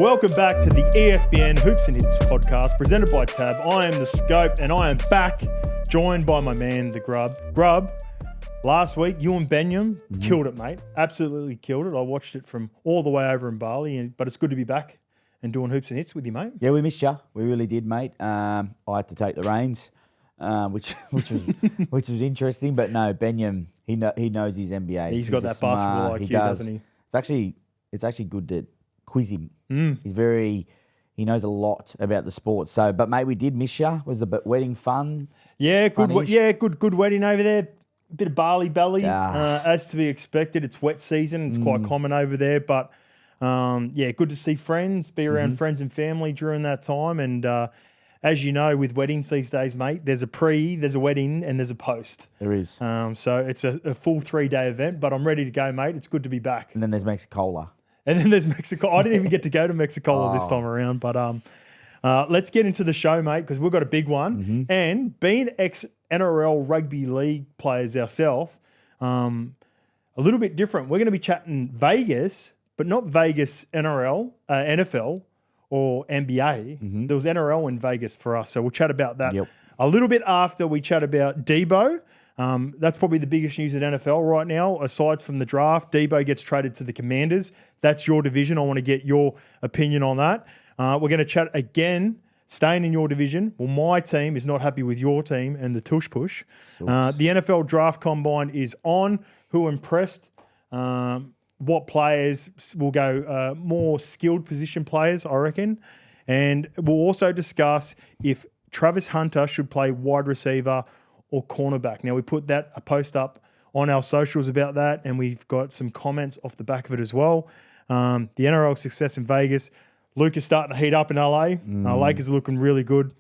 Welcome back to the ESPN HOOPS HITS podcast presented by Tab. I am the Scope and I am back, joined by my man, the Grub. Grub, last week, you and Benyam killed it, mate. Absolutely killed it. I watched it from all the way over in Bali, but it's good to be back and doing Hoops and Hits with you, mate. Yeah, we missed you. We really did, mate. I had to take the reins, which was interesting. But no, Benyam, he knows his NBA. He's got that basketball IQ, doesn't he? It's actually good to quiz him. He knows a lot about the sport. So, but mate, we did miss you. Was the wedding fun? Yeah, good. Funnish? Good wedding over there. A bit of barley belly, as to be expected. It's wet season. It's quite common over there, but good to see friends, be around friends and family during that time. And as you know, with weddings these days, mate, there's a pre, there's a wedding, and there's a post. There is. So it's a full 3-day event, but I'm ready to go, mate. It's good to be back. And then there's Mexicola. And then there's Mexico. I didn't even get to go to Mexicola this time around, but let's get into the show, mate, because we've got a big one. And being ex-NRL rugby league players ourselves, a little bit different. We're going to be chatting Vegas, but not Vegas NFL or NBA. There was NRL in Vegas for us, so we'll chat about that a little bit after we chat about Deebo. That's probably the biggest news at NFL right now, aside from the draft. Deebo gets traded to the Commanders. That's your division. I want to get your opinion on that. We're going to chat again, staying in your division. Well, my team is not happy with your team and the Tush push. The NFL draft combine is on. Who impressed? What players will go more skilled position players, I reckon. And we'll also discuss if Travis Hunter should play wide receiver or cornerback. Now, we put a post up on our socials about that, and we've got some comments off the back of it as well. The NRL success in Vegas. Luke is starting to heat up in LA. Lakers are looking really good.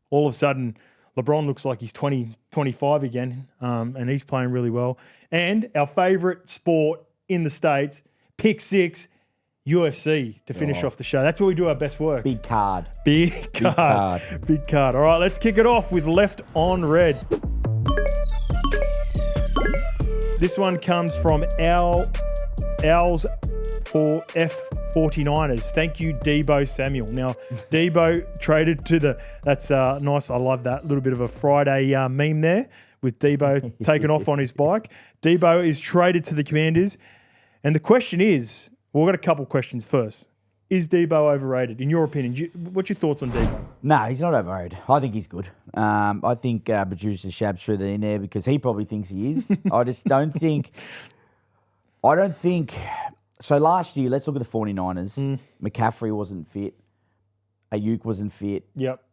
All of a sudden, LeBron looks like he's 25 again, and he's playing really well. And our favourite sport in the States, Pick Six, UFC, to finish off the show. That's where we do our best work. Big card. Big card. All right, let's kick it off with Left on Red. This one comes from Owls for F49ers. Thank you, Deebo Samuel. Now, Deebo traded to that's nice. I love that. Little bit of a Friday meme there with Deebo taking off on his bike. Deebo is traded to the Commanders. And the question is, we've got a couple questions first. Is Deebo overrated? In your opinion, what's your thoughts on Deebo? No, he's not overrated. I think he's good. I think producer Shabs threw that in there because he probably thinks he is. I don't think. So last year, let's look at the 49ers. McCaffrey wasn't fit. Ayuk wasn't fit. Yep.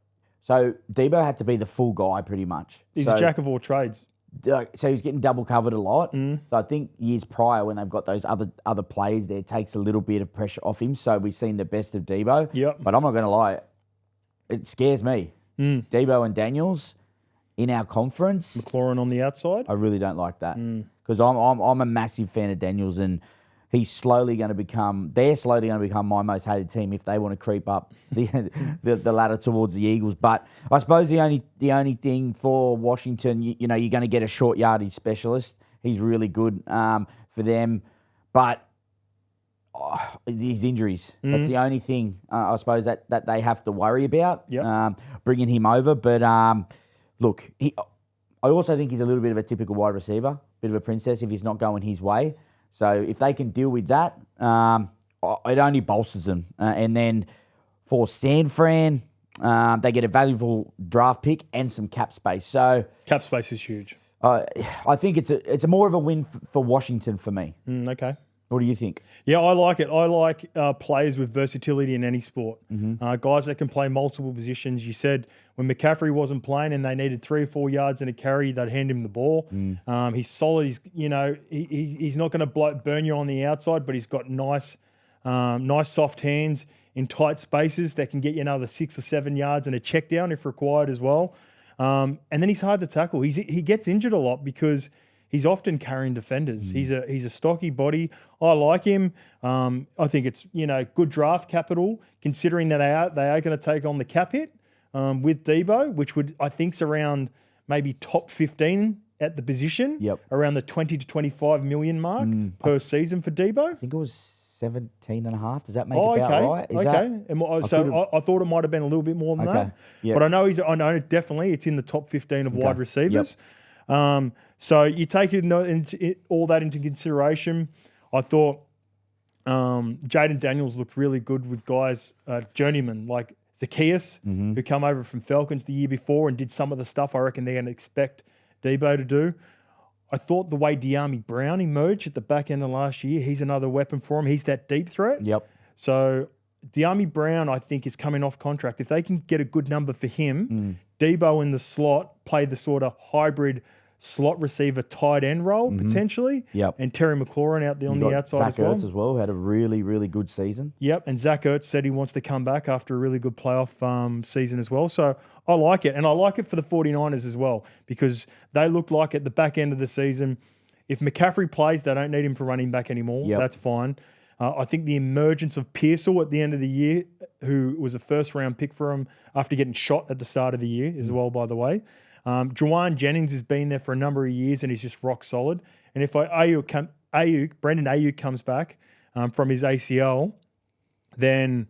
So Deebo had to be the full guy pretty much. He's a jack of all trades. So he was getting double covered a lot. So I think years prior when they've got those other players there, it takes a little bit of pressure off him. So we've seen the best of Deebo. Yep. But I'm not going to lie, it scares me. Deebo and Daniels in our conference. McLaurin on the outside. I really don't like that because I'm a massive fan of Daniels and they're slowly going to become my most hated team if they want to creep up the ladder towards the Eagles. But I suppose the only thing for Washington, you're going to get a short yardage specialist. He's really good for them, but his injuries. That's the only thing I suppose that they have to worry about. Bringing him over, but look, I also think he's a little bit of a typical wide receiver, bit of a princess if he's not going his way. So if they can deal with that, it only bolsters them. And then for San Fran, they get a valuable draft pick and some cap space. So cap space is huge. I think it's a more of a win for Washington for me. Okay. What do you think? Yeah, I like it. I like players with versatility in any sport. Guys that can play multiple positions. You said when McCaffrey wasn't playing and they needed 3 or 4 yards and a carry, they'd hand him the ball. He's solid. He's not going to burn you on the outside, but he's got nice soft hands in tight spaces that can get you another 6 or 7 yards and a check down if required as well. And then he's hard to tackle. He gets injured a lot because he's often carrying defenders. He's a stocky body. I like him. I think it's good draft capital considering that they are going to take on the cap hit with Deebo, which I think's around maybe top 15 at the position. Yep. Around the 20 to 25 million mark per season for Deebo. I think it was 17 and a half. Does that make about right? Is I thought it might have been a little bit more than that. Yep. But I know definitely it's in the top 15 of wide receivers. Yep. So you take all that into consideration. I thought Jaden Daniels looked really good with guys, journeymen like Zacchaeus, who come over from Falcons the year before and did some of the stuff I reckon they're going to expect Deebo to do. I thought the way De'Ami Brown emerged at the back end of last year, he's another weapon for him. He's that deep threat. Yep. So De'Ami Brown, I think, is coming off contract. If they can get a good number for him, Deebo in the slot, play the sort of hybrid slot receiver tight end role potentially. Yep. And Terry McLaurin out there on the outside Zach Ertz as well. Had a really, really good season. Yep. And Zach Ertz said he wants to come back after a really good playoff season as well. So I like it. And I like it for the 49ers as well because they look like at the back end of the season, if McCaffrey plays, they don't need him for running back anymore. Yep. That's fine. I think the emergence of Pearsall at the end of the year, who was a first-round pick for him after getting shot at the start of the year as well, by the way. Juwan Jennings has been there for a number of years and he's just rock solid. And if Brandon Ayuk comes back from his ACL, then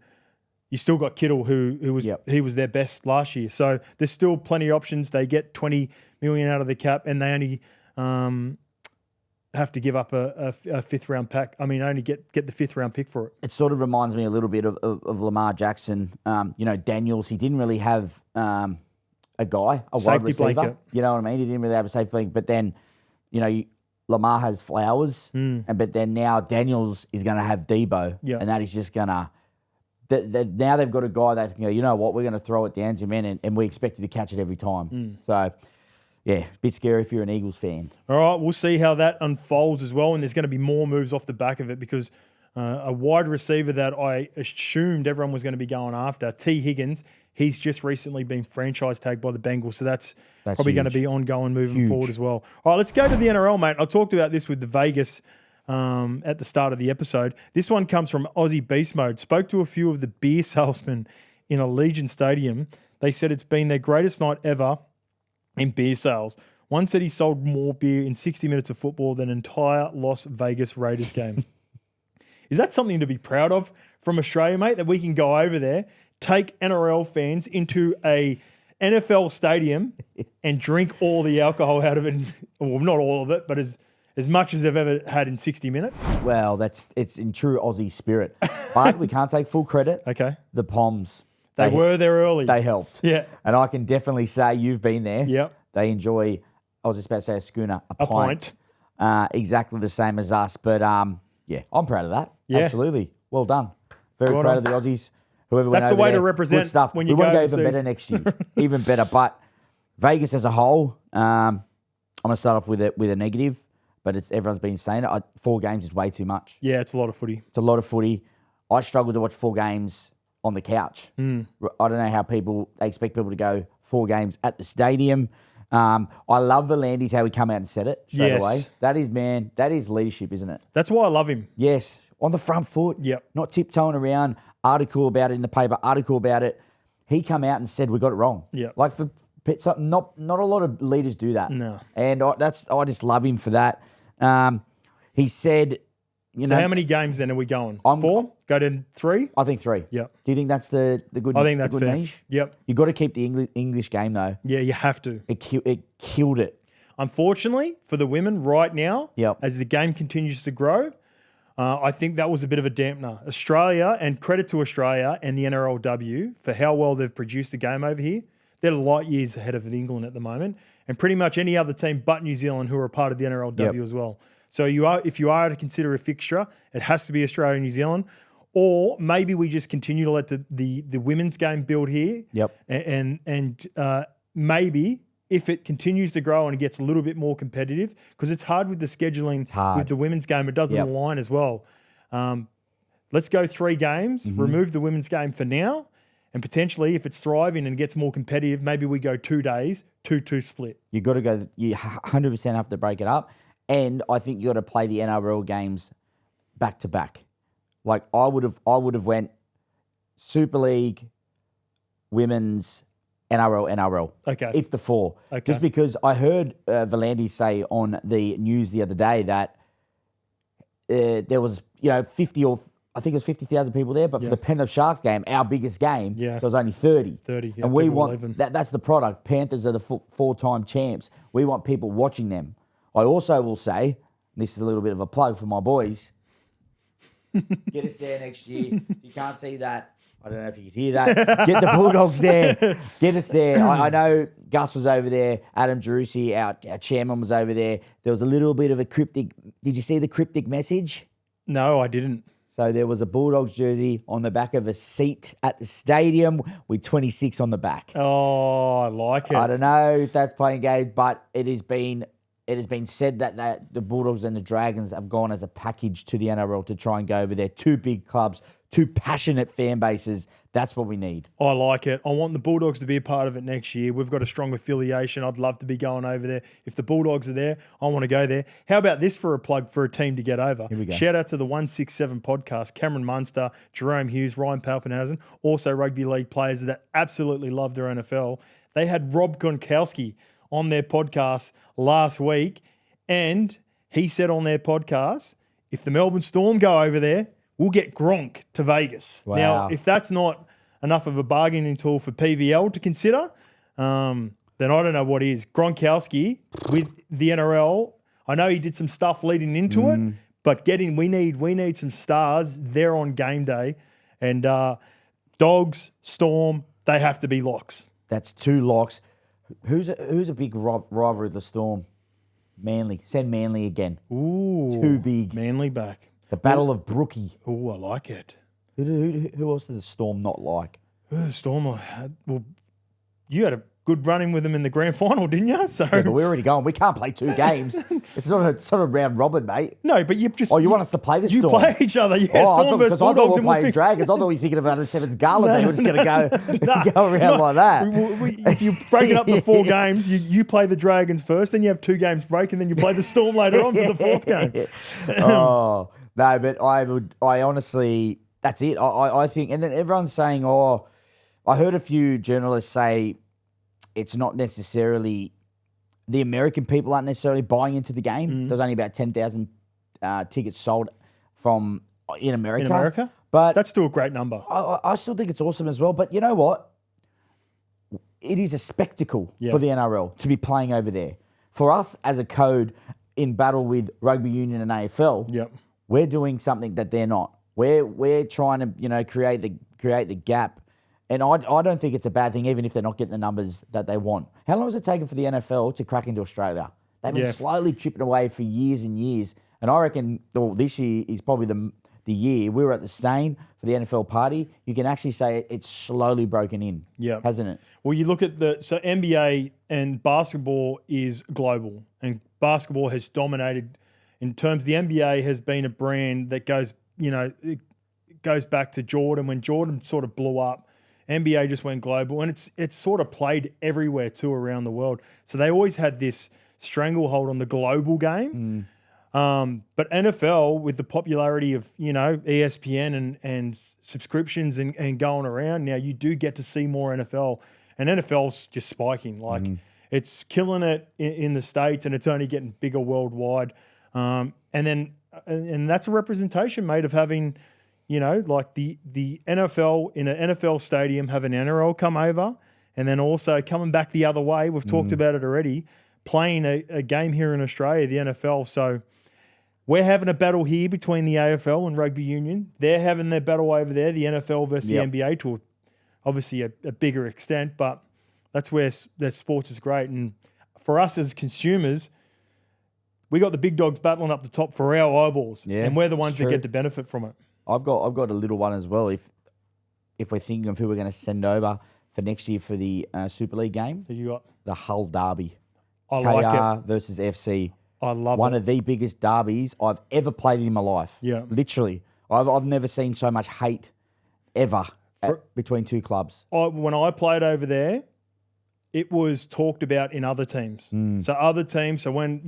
you still got Kittle, who was their best last year. So there's still plenty of options. They get $20 million out of the cap, and they only have to give up a fifth round pack. I mean, only get the fifth round pick for it. It sort of reminds me a little bit of Lamar Jackson. Daniels, he didn't really have a guy, a wide receiver. Blanket. You know what I mean? He didn't really have a safety blanket. But then, Lamar has Flowers, but then now Daniels is going to have Deebo, and that is just going to. Now they've got a guy that can go, you know what, we're going to throw it down to him, and we expect you to catch it every time. So, yeah, a bit scary if you're an Eagles fan. All right, we'll see how that unfolds as well, and there's going to be more moves off the back of it because a wide receiver that I assumed everyone was going to be going after, T. Higgins, he's just recently been franchise tagged by the Bengals, so that's probably going to be ongoing moving forward as well. All right, let's go to the NRL, mate. I talked about this with the Vegas at the start of the episode. This one comes from Aussie Beast Mode. Spoke to a few of the beer salesmen in Allegiant Stadium. They said it's been their greatest night ever in beer sales. One said he sold more beer in 60 minutes of football than an entire Las Vegas Raiders game. Is that something to be proud of from Australia, mate, that we can go over there, take NRL fans into a NFL stadium and drink all the alcohol out of it? Well, not all of it, but as much as they've ever had in 60 minutes? Well, it's in true Aussie spirit. But we can't take full credit. Okay. The Poms. They were there early. They helped. Yeah. And I can definitely say you've been there. Yep. They enjoy, I was just about to say a schooner, a pint. Exactly the same as us. But, yeah, I'm proud of that. Yeah. Absolutely. Well done. Very proud of the Aussies. Whoever went That's the way to represent good stuff. When you want to go even better next year. Even better. But Vegas as a whole, I'm going to start off with a negative. But everyone's been saying it. 4 games is way too much. Yeah, it's a lot of footy. It's a lot of footy. I struggle to watch 4 games on the couch. I don't know how they expect people to go 4 games at the stadium. I love Volandis, how he come out and said it straight away. That is leadership, isn't it? That's why I love him. Yes. On the front foot. Yep. Not tiptoeing around. Article about it in the paper. Article about it. He come out and said, we got it wrong. Yeah. Like for something, not a lot of leaders do that. No. And I just love him for that. He said, so how many games then are we going? 4? Go to 3? I think 3. Yep. Do you think that's the good? I think that's fair. Niche? Yep. You got to keep the English game though. Yeah, you have to. It killed it. Unfortunately for the women right now, as the game continues to grow, I think that was a bit of a dampener. Australia, and credit to Australia and the NRLW for how well they've produced the game over here. They're light years ahead of England at the moment, and pretty much any other team but New Zealand who are a part of the NRLW as well. So if you are to consider a fixture, it has to be Australia and New Zealand, or maybe we just continue to let the women's game build here. Yep. And maybe if it continues to grow and it gets a little bit more competitive, because it's hard with the scheduling with the women's game. It doesn't align as well. Let's go 3 games, remove the women's game for now, and potentially if it's thriving and gets more competitive, maybe we go 2 days, 2-2 split. You got to go. You 100% have to break it up. And I think you got to play the NRL games back to back. Like I would have went Super League, Women's, NRL. Okay. If the 4. Okay. Just because I heard Volandis say on the news the other day that there was 50 or I think it was 50,000 people there, but Yeah. for the Penrith Sharks game, our biggest game, Yeah. there was only 30. 30, yeah, and we people want leaving. that's the product. Panthers are the four-time champs. We want people watching them. I also will say, this is a little bit of a plug for my boys. Get us there next year. You can't see that. I don't know if you could hear that. Get the Bulldogs there. Get us there. I know Gus was over there. Adam Jerusi, our chairman, was over there. There was a little bit of a cryptic. Did you see the cryptic message? No, I didn't. So there was a Bulldogs jersey on the back of a seat at the stadium with 26 on the back. Oh, I like it. I don't know if that's playing games, but it has been said that the Bulldogs and the Dragons have gone as a package to the NRL to try and go over there. Two big clubs, two passionate fan bases. That's what we need. I like it. I want the Bulldogs to be a part of it next year. We've got a strong affiliation. I'd love to be going over there. If the Bulldogs are there, I want to go there. How about this for a plug for a team to get over? Here we go. Shout out to the 167 podcast, Cameron Munster, Jerome Hughes, Ryan Palpenhausen, also rugby league players that absolutely love their NFL. They had Rob Gronkowski on their podcast last week, and he said on their podcast, if the Melbourne Storm go over there, we'll get Gronk to Vegas. Wow. Now, if that's not enough of a bargaining tool for PVL to consider, then I don't know what is. Gronkowski with the NRL, I know he did some stuff leading into it, but we need some stars there on game day. And Dogs, Storm, they have to be locks. That's two locks. Who's a big rivalry of the Storm? Manly. Send Manly again. Ooh. Too big. Manly back. The Battle of Brookie. Ooh, I like it. Who else did the Storm not like? Storm, well, you had a good run-in with them in the grand final, didn't you? So Yeah, but we're already going. We can't play two games. It's not a round robin, mate. no, but you just... Oh, you want us to play the You Storm? play each other, yeah. Oh, Storm versus because I thought Bulldogs. we were And we'll playing pick- Dragons. I thought we were thinking about a Sevens Gala. They were just going to go around No, like that. if you break it up to 4 games, you play the Dragons first, then you have 2 games break, and then you play the Storm later on for the 4th game. Oh, no, but I honestly, that's it. I think, and then everyone's saying, oh, I heard a few journalists say it's not necessarily, the American people aren't necessarily buying into the game. There's only about 10,000 tickets sold in America. In America? But That's still a great number. I still think it's awesome as well. But you know what? It is a spectacle Yeah. for the NRL to be playing over there. For us as a code in battle with rugby union and AFL, Yep. we're doing something that they're not. We're trying to create the gap. And I don't think it's a bad thing, even if they're not getting the numbers that they want. How long has it taken for the NFL to crack into Australia? They've been Yeah. slowly chipping away for years and years. And I reckon this year is probably the year. We were at the Stain for the NFL party. You can actually say it's slowly broken in, Yeah. hasn't it? Well, you look at so NBA and basketball is global, and basketball has dominated in terms. The NBA has been a brand that goes, it goes back to Jordan. When Jordan sort of blew up, NBA just went global, and it's sort of played everywhere too around the world. So they always had this stranglehold on the global game. But NFL, with the popularity of ESPN and subscriptions and going around now, you do get to see more NFL, and NFL's just spiking. Like it's killing it in the States, and it's only getting bigger worldwide. And that's a representation, mate, of having, like the NFL in an NFL stadium, have an NRL come over, and then also coming back the other way. We've talked about it already, playing a game here in Australia, the NFL. So we're having a battle here between the AFL and rugby union. They're having their battle over there, the NFL versus the NBA, to obviously a bigger extent, but that's where that sports is great. And for us as consumers, we got the big dogs battling up the top for our eyeballs, and we're the ones that get to benefit from it. I've got a little one as well. If we're thinking of who we're going to send over for next year for the Super League game, Who you got? the Hull Derby, I like KR it. versus FC. I love One it. of the biggest derbies I've ever played in my life. Yeah. Literally. I've never seen so much hate ever between two clubs. When I played over there, it was talked about in other teams. So other teams. So when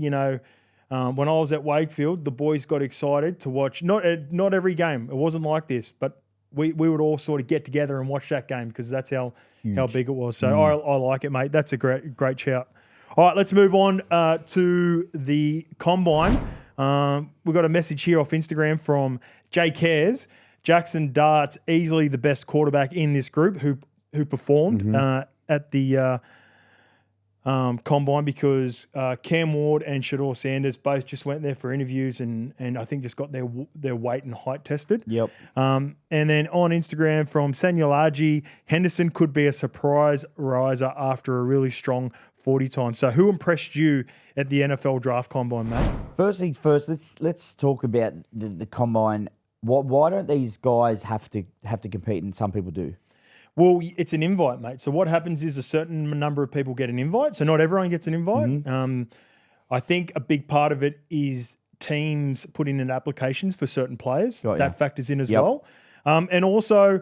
when I was at Wakefield, the boys got excited to watch. Not every game. It wasn't like this, but we would all sort of get together and watch that game because that's how big it was. So I like it, mate. That's a great shout. All right, let's move on to the combine. We've got a message here off Instagram from Jay Cares. Jackson Dart's easily the best quarterback in this group who performed at the combine, because Cam Ward and Shador Sanders both just went there for interviews and I think just got their weight and height tested. Yep. And then on Instagram from Sanyalaji, Henderson could be a surprise riser after a really strong 40 times. So who impressed you at the NFL draft combine, mate? First things first, let's talk about the combine. Why don't these guys have to compete, and some people do? Well, it's an invite, mate. So what happens is a certain number of people get an invite. So not everyone gets an invite. I think a big part of it is teams putting in applications for certain players. That factors in as well. And also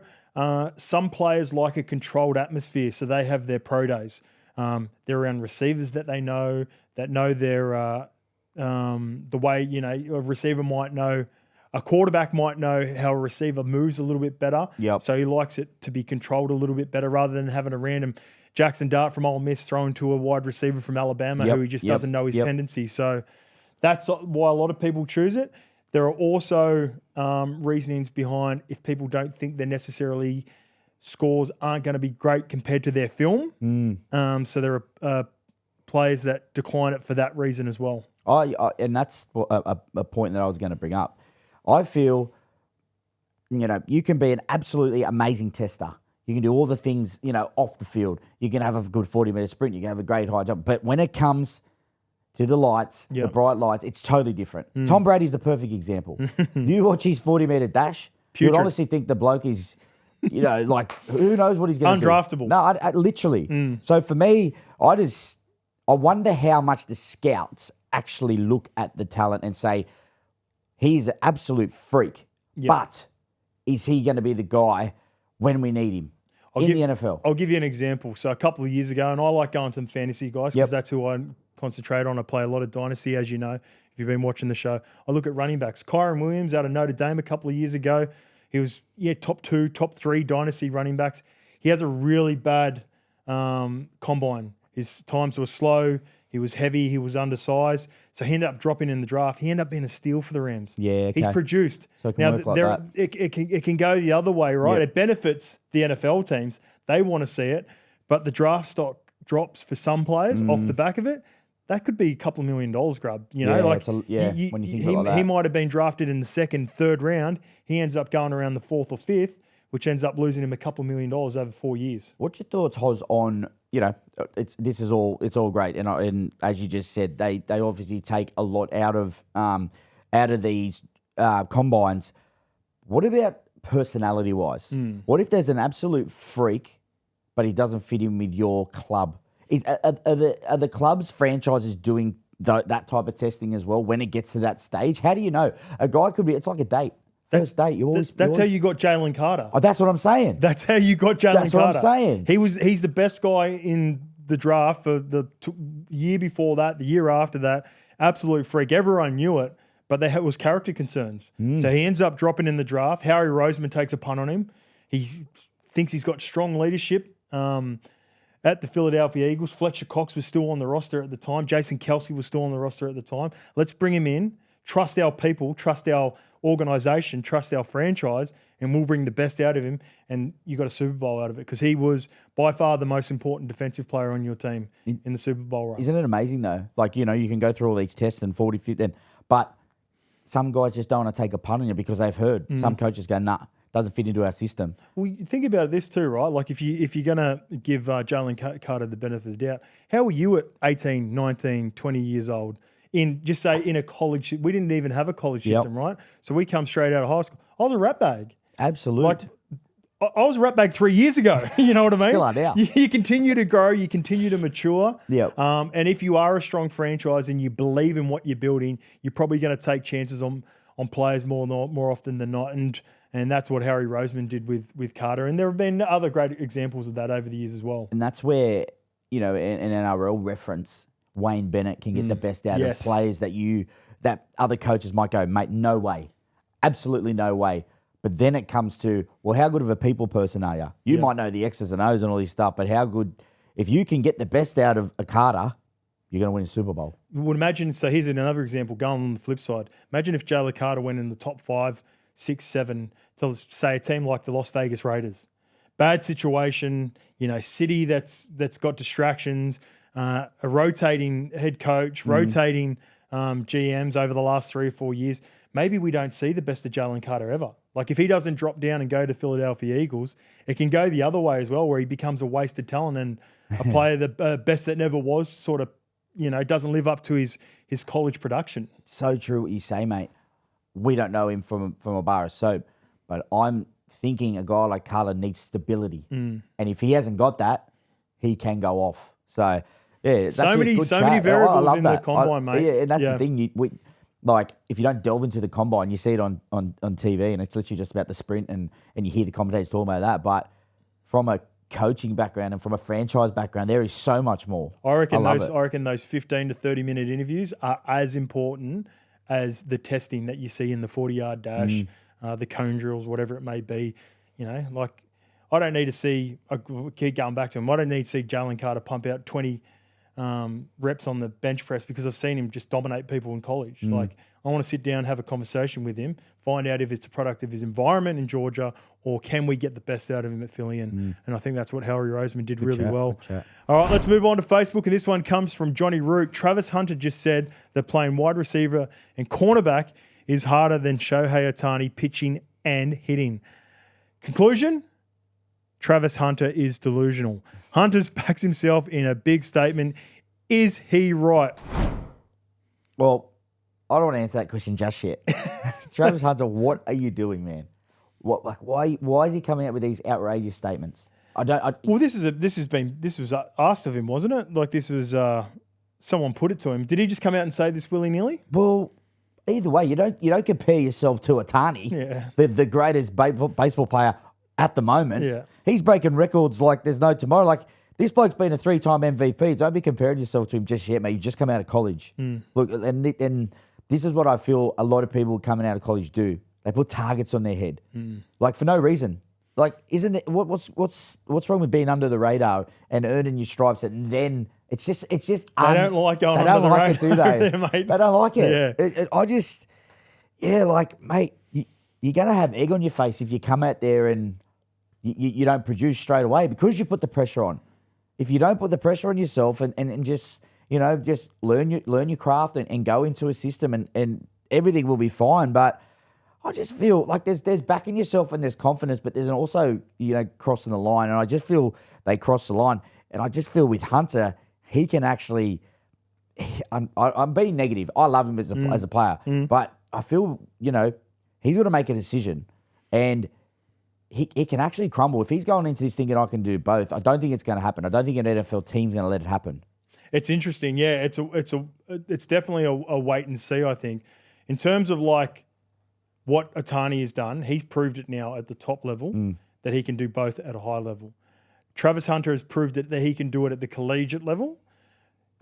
some players like a controlled atmosphere. So they have their pro days. They're around receivers that they know their the way, a receiver might know. A quarterback might know how a receiver moves a little bit better. So he likes it to be controlled a little bit better rather than having a random Jackson Dart from Ole Miss thrown to a wide receiver from Alabama who he just doesn't know his tendencies. So that's why a lot of people choose it. There are also reasonings behind if people don't think they're necessarily scores aren't going to be great compared to their film. So there are players that decline it for that reason as well. And that's a point that I was going to bring up. I feel, you can be an absolutely amazing tester. You can do all the things, off the field. You can have a good 40-meter sprint. You can have a great high jump. But when it comes to the lights, the bright lights, it's totally different. Tom Brady's the perfect example. You watch his 40-meter dash, you'd honestly think the bloke is, like, who knows what he's going to do. Undraftable. No, I literally. So for me, I wonder how much the scouts actually look at the talent and say, he's an absolute freak, but is he going to be the guy when we need him in the NFL? I'll give you an example. So a couple of years ago, and I like going to them fantasy guys because that's who I concentrate on. I play a lot of Dynasty, as you know, if you've been watching the show. I look at running backs. Kyron Williams out of Notre Dame a couple of years ago. He was, top 2, top 3 Dynasty running backs. He has a really bad combine. His times were slow. He was heavy. He was undersized. So he ended up dropping in the draft. He ended up being a steal for the Rams. Yeah, okay. He's produced. So it can work like that. It can go the other way, right? It benefits the NFL teams. They want to see it. But the draft stock drops for some players off the back of it. That could be a couple of $1 million, Grub. When you think about that. He might have been drafted in the 2nd, 3rd round. He ends up going around the 4th or 5th, which ends up losing him a couple of $1 million over 4 years. What's your thoughts, Hoz, on, it's all great, and as you just said, they obviously take a lot out of these combines. What about personality wise? What if there's an absolute freak, but he doesn't fit in with your club? Are the clubs, franchises doing that type of testing as well when it gets to that stage? How do you know? A guy could be, it's like a date. First date, that's how you got Jalen Carter. Oh, that's what I'm saying. That's how you got Jalen Carter. That's what I'm saying. He's the best guy in the draft for the year before that, the year after that. Absolute freak. Everyone knew it, but there was character concerns. So he ends up dropping in the draft. Harry Roseman takes a punt on him. He thinks he's got strong leadership. At the Philadelphia Eagles, Fletcher Cox was still on the roster at the time. Jason Kelsey was still on the roster at the time. Let's bring him in. Trust our people. Trust our organization. Trust our franchise. And we'll bring the best out of him. And you got a Super Bowl out of it because he was by far the most important defensive player on your team in the Super Bowl run. Isn't it amazing, though? Like, you can go through all these tests and 40, 50, but some guys just don't want to take a punt on you because they've heard. Some coaches go, nah. Doesn't fit into our system. Well, you think about this too, right? Like if you're going to give Jalen Carter the benefit of the doubt, how were you at 18, 19, 20 years old in a college? We didn't even have a college system, right? So we come straight out of high school. I was a rat bag. Absolutely. Like, I was a rat bag 3 years ago. You know what I mean? Still are now. You continue to grow. You continue to mature. Yep. And if you are a strong franchise and you believe in what you're building, you're probably going to take chances on players more often than not. And that's what Harry Roseman did with Carter. And there have been other great examples of that over the years as well. And that's where, an NRL reference, Wayne Bennett can get the best out of players that other coaches might go, mate, no way. Absolutely no way. But then it comes to, well, how good of a people person are you? You might know the X's and O's and all this stuff, but how good, if you can get the best out of a Carter, you're going to win a Super Bowl. Would imagine, so here's another example, going on the flip side. Imagine if Jalen Carter went in the top 5, 6, 7 to, say, a team like the Las Vegas Raiders. Bad situation, city that's got distractions, a rotating head coach, rotating GMs over the last 3 or 4 years. Maybe we don't see the best of Jalen Carter ever. Like, if he doesn't drop down and go to Philadelphia Eagles, it can go the other way as well, where he becomes a wasted talent and a player, the best that never was, sort of, doesn't live up to his college production. So true what you say, mate. We don't know him from a bar of soap, but I'm thinking a guy like Carter needs stability. And if he hasn't got that, he can go off. So, yeah, that's so many variables in the combine, mate. Yeah, and that's the thing. If you don't delve into the combine, you see it on TV, and it's literally just about the sprint, and you hear the commentators talking about that. But from a coaching background and from a franchise background, there is so much more. I reckon those 15 to 30 minute interviews are as important as the testing that you see in the 40-yard dash, the cone drills, whatever it may be. I don't need to see. I keep going back to him. I don't need to see Jalen Carter pump out 20 reps on the bench press because I've seen him just dominate people in college. I want to sit down, have a conversation with him, find out if it's a product of his environment in Georgia or can we get the best out of him at Philly. And I think that's what Harry Roseman did really well. All right, let's move on to Facebook. And this one comes from Johnny Root. Travis Hunter just said that playing wide receiver and cornerback is harder than Shohei Ohtani pitching and hitting. Conclusion? Travis Hunter is delusional. Hunter backs himself in a big statement. Is he right? Well, I don't want to answer that question just yet. Travis Hunter, what are you doing, man? Why is he coming out with these outrageous statements? Well, this was asked of him, wasn't it? Like, this was someone put it to him. Did he just come out and say this willy-nilly? Well, either way, you don't compare yourself to Ohtani, the greatest baseball player at the moment. Yeah. He's breaking records like there's no tomorrow. Like, this bloke's been a 3-time MVP. Don't be comparing yourself to him just yet, mate. You've just come out of college. Look, and this is what I feel a lot of people coming out of college do. They put targets on their head, like, for no reason. Like, isn't it? What's wrong with being under the radar and earning your stripes? And then it's just they don't like going under the radar, do they? There, mate. They don't like it. Yeah. Mate, you're gonna have egg on your face if you come out there and you don't produce straight away because you put the pressure on. If you don't put the pressure on yourself and just learn your craft and go into a system and everything will be fine. But I just feel like there's backing yourself and there's confidence, but there's also crossing the line. And I just feel they cross the line. And I just feel with Hunter, he can actually. I'm being negative. I love him as a player, but I feel he's got to make a decision, and he can actually crumble if he's going into this thinking I can do both. I don't think it's going to happen. I don't think an NFL team's going to let it happen. It's interesting, yeah. It's definitely a wait and see. I think in terms of like what Ohtani has done, he's proved it now at the top level that he can do both at a high level. Travis Hunter has proved it that he can do it at the collegiate level,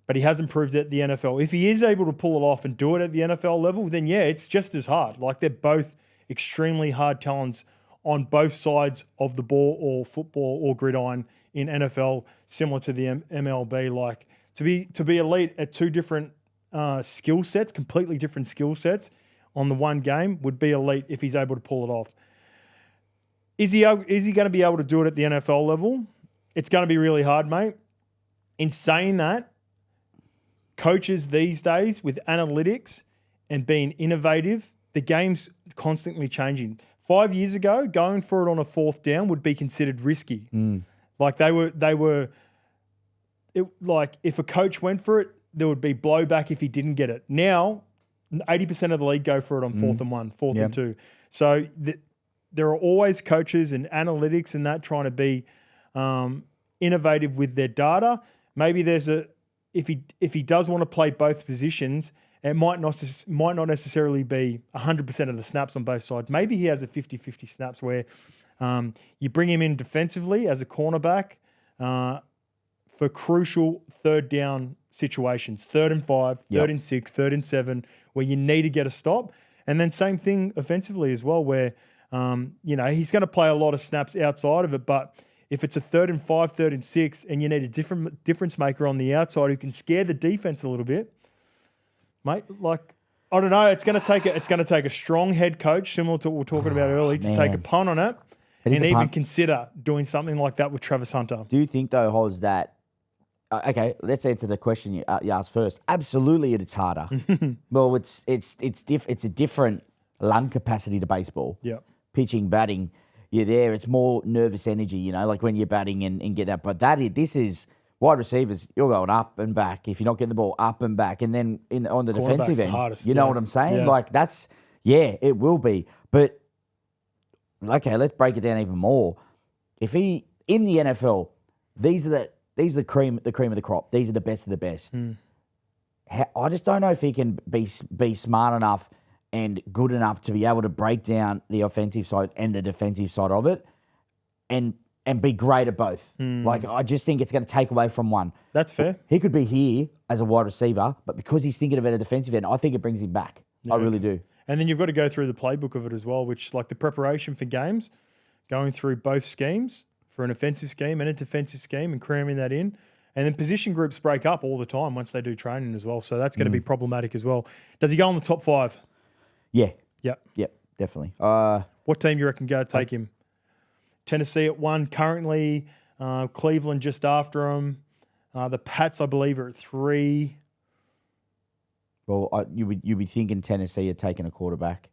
but he hasn't proved it at the NFL. If he is able to pull it off and do it at the NFL level, then yeah, it's just as hard. Like, they're both extremely hard talents on both sides of the ball or football or gridiron in NFL, similar to the MLB. Like, to be elite at two different skill sets, completely different skill sets on the one game would be elite if he's able to pull it off. Is he going to be able to do it at the NFL level? It's going to be really hard, mate. In saying that, coaches these days with analytics and being innovative, the game's constantly changing. 5 years ago, going for it on a fourth down would be considered risky. Like, like, if a coach went for it, there would be blowback if he didn't get it. Now, 80% of the league go for it on 4th and 1, 4th and 2. So there are always coaches and analytics and that trying to be innovative with their data. Maybe if he does want to play both positions, it might not necessarily be 100% of the snaps on both sides. Maybe he has a 50-50 snaps where you bring him in defensively as a cornerback for crucial third down situations, 3rd and 5, 3rd and 6, 3rd and 7, where you need to get a stop. And then same thing offensively as well, where he's going to play a lot of snaps outside of it, but if it's a 3rd and 5, 3rd and 6, and you need a difference maker on the outside who can scare the defense a little bit, mate, like, I don't know. It's going to take a strong head coach, similar to what we were talking about earlier, to take a punt on it and even consider doing something like that with Travis Hunter. Do you think though, Hoz, that okay? Let's answer the question you asked first. Absolutely, it's harder. Well, it's a different lung capacity to baseball. Yeah, pitching, batting, you're there. It's more nervous energy, you know, like when you're batting and get that. But this is wide receivers. You're going up and back. If you're not getting the ball, up and back, and then on the defensive end, hardest, you know what I'm saying? Yeah. Like it will be. But okay, let's break it down even more. If he in the NFL, these are the cream of the crop. These are the best of the best. I just don't know if he can be smart enough and good enough to be able to break down the offensive side and the defensive side of it and be great at both. Like, I just think it's going to take away from one. That's fair. He could be here as a wide receiver, but because he's thinking about a defensive end, I think it brings him back. Yeah. I really do. And then you've got to go through the playbook of it as well, which, like the preparation for games, going through both schemes for an offensive scheme and a defensive scheme and cramming that in. And then position groups break up all the time once they do training as well. So that's going to be problematic as well. Does he go in the top 5? Yeah. Yep, definitely. What team do you reckon go take him? Tennessee at 1 currently. Cleveland just after him. The Pats, I believe, are at 3. Well, you'd be thinking Tennessee are taking a quarterback.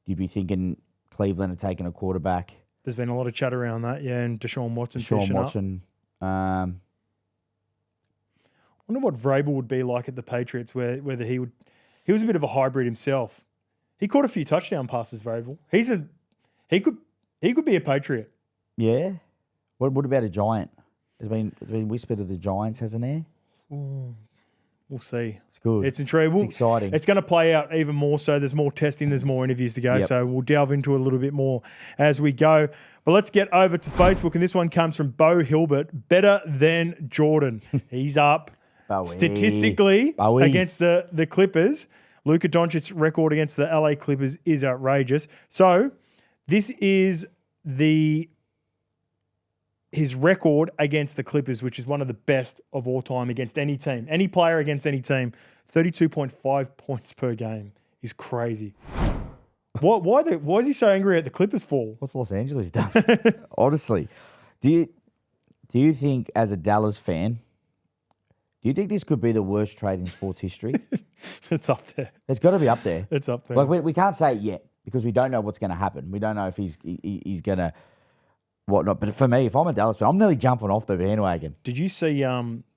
You'd be thinking Cleveland are taking a quarterback. There's been a lot of chat around that, yeah, and Deshaun Watson. I wonder what Vrabel would be like at the Patriots, whether he was a bit of a hybrid himself. He caught a few touchdown passes, Vrabel. He could be a Patriot. Yeah. What about a Giant? There's been whispered of the Giants, hasn't there? We'll see. It's good. It's intriguing. It's exciting. It's going to play out even more so. There's more testing. There's more interviews to go. Yep. So we'll delve into it a little bit more as we go. But let's get over to Facebook. And this one comes from Bo Hilbert. Better than Jordan. He's up statistically against the Clippers. Luka Doncic's record against the LA Clippers is outrageous. So this is his record against the Clippers, which is one of the best of all time against any team. Any player against any team, 32.5 points per game is crazy. Why is he so angry at the Clippers for? What's Los Angeles done? Honestly. Do you think, as a Dallas fan, do you think this could be the worst trade in sports history? It's up there. It's got to be up there. It's up there. Like we can't say it yet because we don't know what's going to happen. We don't know if he's going to whatnot. But for me, if I'm a Dallas fan, I'm nearly jumping off the bandwagon. Did you see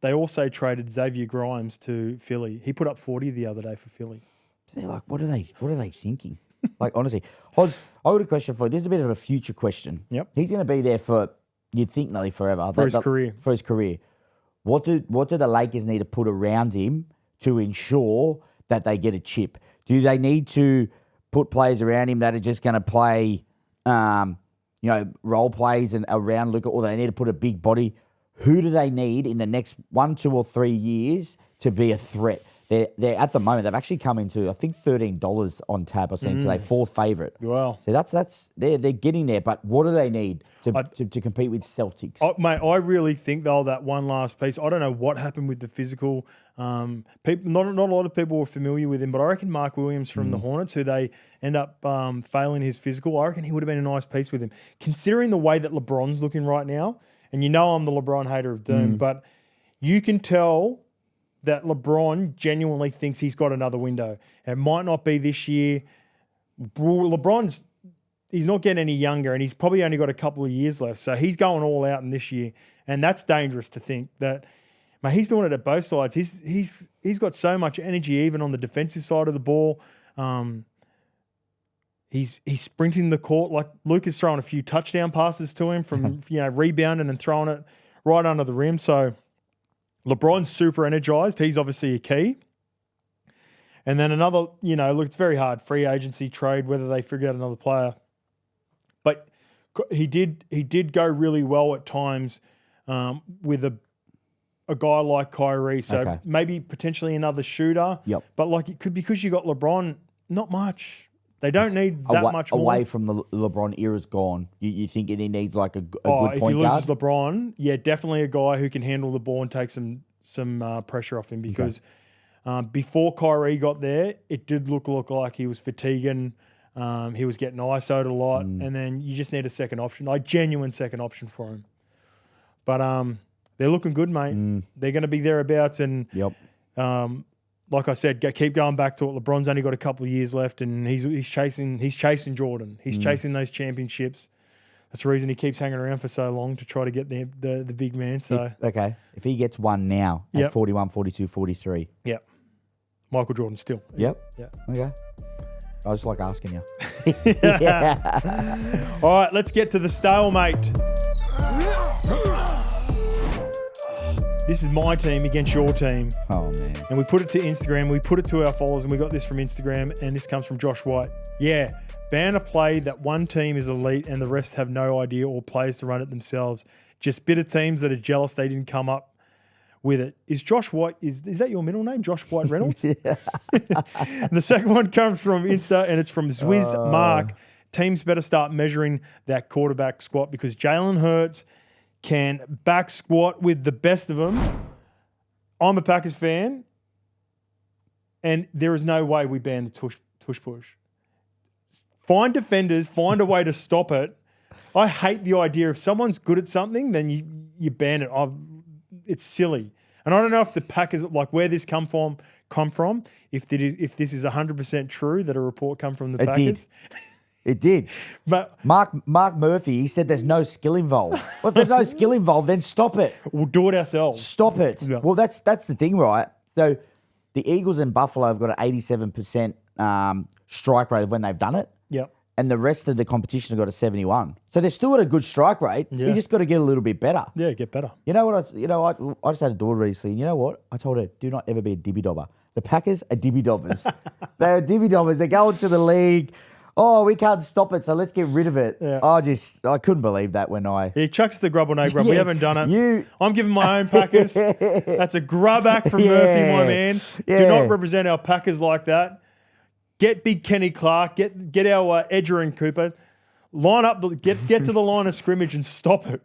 they also traded Xavier Grimes to Philly? He put up 40 the other day for Philly. So like, what are they thinking? Like, honestly. Hoz, I got a question for you. This is a bit of a future question. Yep. He's going to be there for, you'd think, nearly forever. For his career. What do the Lakers need to put around him to ensure that they get a chip? Do they need to put players around him that are just going to play, role plays and around Luka, or they need to put a big body? Who do they need in the next 1, 2, or 3 years to be a threat? They're at the moment, they've actually come into, I think, $13 on tab I've seen today, 4th favourite. Wow. So that's they're getting there, but what do they need to compete with Celtics? Mate, I really think, though, that one last piece, I don't know what happened with the physical. People, not a lot of people were familiar with him, but I reckon Mark Williams from the Hornets, who they end up failing his physical, I reckon he would have been a nice piece with him. Considering the way that LeBron's looking right now, and you know I'm the LeBron hater of doom, but you can tell that LeBron genuinely thinks he's got another window. It might not be this year. He's not getting any younger, and he's probably only got a couple of years left. So he's going all out in this year, and that's dangerous to think that. Mate, he's doing it at both sides. He's got so much energy, even on the defensive side of the ball. He's sprinting the court. Like, Luke is throwing a few touchdown passes to him from rebounding and throwing it right under the rim. So LeBron's super energized. He's obviously a key. And then another, look, it's very hard. Free agency trade, whether they figure out another player. But he did go really well at times with a guy like Kyrie. So maybe potentially another shooter. Yep. But like, it could, because you got LeBron, not much. They don't need that much more. Away from the LeBron era's gone. You think he needs like a good point guard? If he loses LeBron, yeah, definitely a guy who can handle the ball and take some pressure off him, because Before Kyrie got there, it did look like he was fatiguing. He was getting ISO'd a lot, and then you just need a second option, like genuine second option for him. But they're looking good, mate. They're going to be thereabouts, and like I said, keep going back to it. LeBron's only got a couple of years left, and he's chasing Jordan. He's chasing those championships. That's the reason he keeps hanging around for so long, to try to get the big man. So if he gets one now at 41, 42, 43. Yep. Michael Jordan still. Yep. Yeah. Okay. I just like asking you. All right, let's get to the stalemate. This is my team against your team. Oh, man. And we put it to Instagram. We put it to our followers, and we got this from Instagram, and this comes from Josh White. Yeah, ban a play that one team is elite and the rest have no idea or players to run it themselves. Just bitter teams that are jealous they didn't come up with it. Is Josh White, is that your middle name, Josh White Reynolds? The second one comes from Insta, and it's from Zwiz Mark. Teams better start measuring that quarterback squat, because Jalen Hurts can back squat with the best of them. I'm a Packers fan, and there is no way we ban the tush push. Find defenders, find a way to stop it. I hate the idea if someone's good at something, then you ban it. It's silly. And I don't know if the Packers, like where this come from, if this is 100% true that a report come from the Packers. It did. But Mark Murphy, he said there's no skill involved. Well, if there's no skill involved, then stop it. We'll do it ourselves. Stop it. Yeah. Well, that's the thing, right? So the Eagles and Buffalo have got an 87% strike rate when they've done it. Yep. And the rest of the competition have got a 71. So they're still at a good strike rate. Yeah. You just got to get a little bit better. Yeah, get better. You know what? I just had a daughter recently. And you know what? I told her, do not ever be a dibby dobber. The Packers are dibby dobbers. They're dibby dobbers. They're going to the league. Oh, we can't stop it, so let's get rid of it. Yeah. I couldn't believe that when He chucks the grub or no grub. Yeah, we haven't done it. I'm giving my own Packers. That's a grub act from Murphy, my man. Yeah. Do not represent our Packers like that. Get big Kenny Clark. Get our Edger and Cooper. Line up. Get to the line of scrimmage and stop it.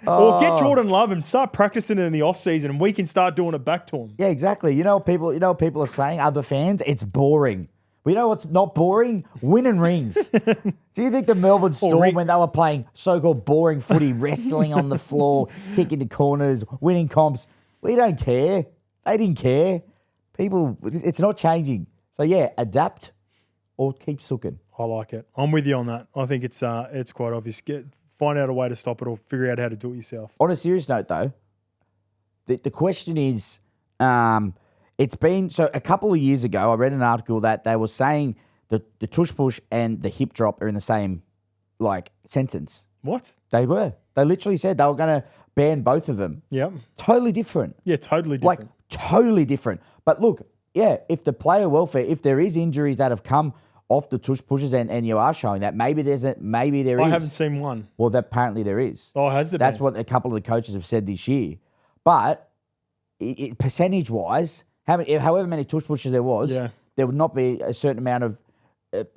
Or get Jordan Love and start practicing it in the off season, and we can start doing it back to him. Yeah, exactly. You know what people are saying? Other fans, it's boring. But you know what's not boring? Winning rings. Do you think the Melbourne Storm, when they were playing so-called boring footy, wrestling on the floor, kicking the corners, winning comps, we don't care. They didn't care. People, it's not changing. So yeah, adapt or keep sooking. I like it. I'm with you on that. I think it's quite obvious. Find out a way to stop it or figure out how to do it yourself. On a serious note, though, the question is, it's been, so a couple of years ago, I read an article that they were saying that the tush push and the hip drop are in the same, sentence. What? They were. They literally said they were going to ban both of them. Yep. Totally different. Yeah, totally different. Totally different. But look, yeah, if the player welfare, if there is injuries that have come off the tush pushes and you are showing that, maybe there is. I haven't seen one. Well, apparently there is. Oh, has there That's been? what a couple of the coaches have said this year. But percentage-wise, however many tush pushes there was, there would not be a certain amount of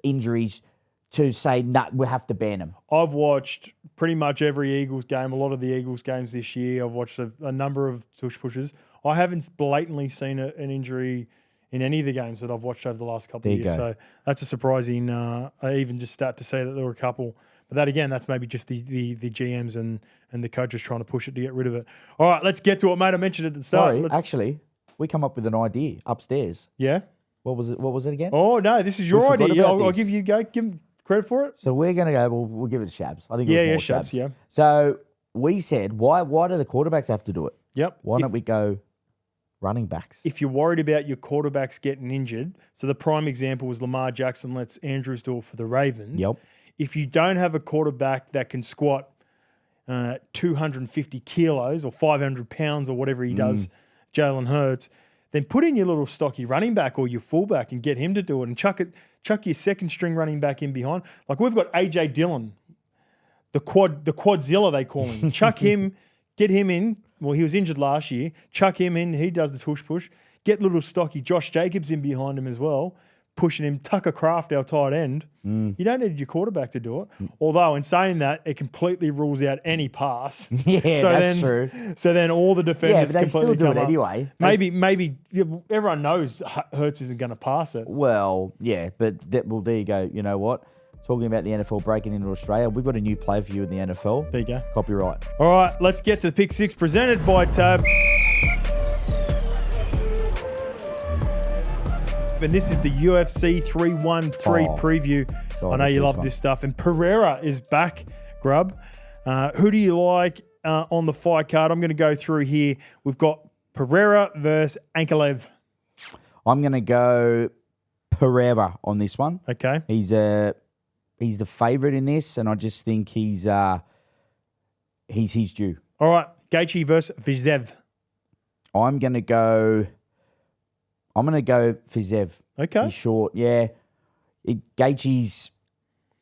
injuries to say, no, we have to ban them. I've watched pretty much every Eagles game, a lot of the Eagles games this year. I've watched a number of tush pushes. I haven't blatantly seen an injury in any of the games that I've watched over the last couple of years. So that's a surprising, even just stat to say that there were a couple. But that, again, that's maybe just the GMs and the coaches trying to push it to get rid of it. All right, let's get to it, mate. I mentioned it at the start. Sorry, actually, we come up with an idea upstairs. Yeah? What was it again? Oh, no, this is your idea. I'll give you give him credit for it. So we're going to go, we'll give it to Shabs. I think it was more Shabs, yeah. So we said, why do the quarterbacks have to do it? Yep. Why don't we go running backs? If you're worried about your quarterbacks getting injured, so the prime example was Lamar Jackson lets Andrews do it for the Ravens. Yep. If you don't have a quarterback that can squat 250 kilos or 500 pounds or whatever he does, Jalen Hurts, then put in your little stocky running back or your fullback and get him to do it and chuck your second string running back in behind. Like we've got AJ Dillon, the quadzilla they call him. Chuck him, get him in. Well, he was injured last year. Chuck him in. He does the tush push. Get little stocky Josh Jacobs in behind him as well. pushing him. Tucker Kraft, our tight end, you don't need your quarterback to do it. Although, in saying that, it completely rules out any pass. Yeah, that's true. So then all the defenders but they completely still do come it up. anyway. Maybe everyone knows Hurts isn't going to pass it. Well, yeah, but there you go. You know what? Talking about the NFL breaking into Australia, we've got a new play for you in the NFL. There you go. Copyright. All right, let's get to the Pick 6 presented by Tab. And this is the UFC 313 preview. I know you love this stuff. And Pereira is back, Grub. Who do you like on the fight card? I'm going to go through here. We've got Pereira versus Ankalaev. I'm going to go Pereira on this one. Okay. He's the favourite in this, and I just think he's due. All right, Gaethje versus Fiziev. I'm going to go Fiziev. Okay. He's short, yeah. Gaethje's,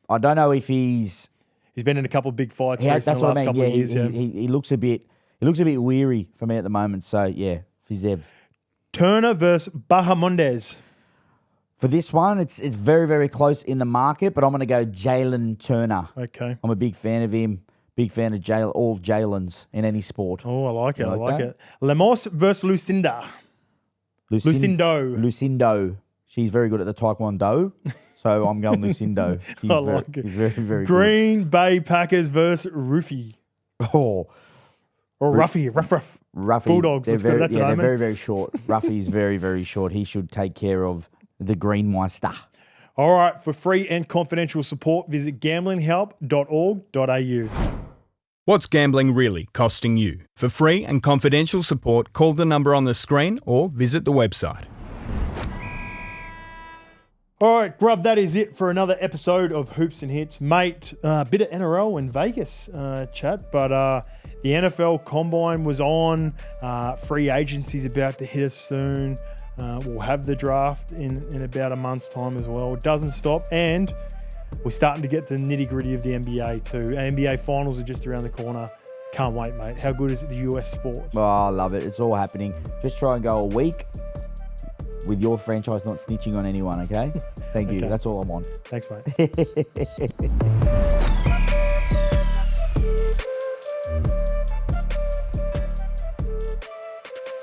I don't know if he's been in a couple of big fights recently that's the what last I mean. couple of years. He looks a bit weary for me at the moment. So yeah, Fiziev. Turner versus Bahamondes. For this one, it's very, very close in the market, but I'm going to go Jalen Turner. Okay. I'm a big fan of him. Big fan of all Jalens in any sport. Oh, I like it. I like that? it. Lemos versus Lucinda. Lucindo. She's very good at the Taekwondo, so I'm going Lucindo. She's like it. Very, very Green Bay Packers versus Roofy. good. Or Ruffy. Ruffy. Bulldogs. They're Let's go. That's they're very, very short. Ruffy's very, very short. He should take care of the Green Meister. All right. For free and confidential support, visit gamblinghelp.org.au. What's gambling really costing you? For free and confidential support, call the number on the screen or visit the website. All right, Grub, that is it for another episode of Hoops and Hits. Mate, a bit of NRL in Vegas chat, but the NFL Combine was on. Free agency's about to hit us soon. We'll have the draft in about a month's time as well. It doesn't stop, and we're starting to get to the nitty-gritty of the NBA too. NBA finals are just around the corner. Can't wait, mate. How good is it, the US sports? Oh, I love it. It's all happening. Just try and go a week with your franchise not snitching on anyone, okay? Thank you. Okay. That's all I'm on. Thanks, mate.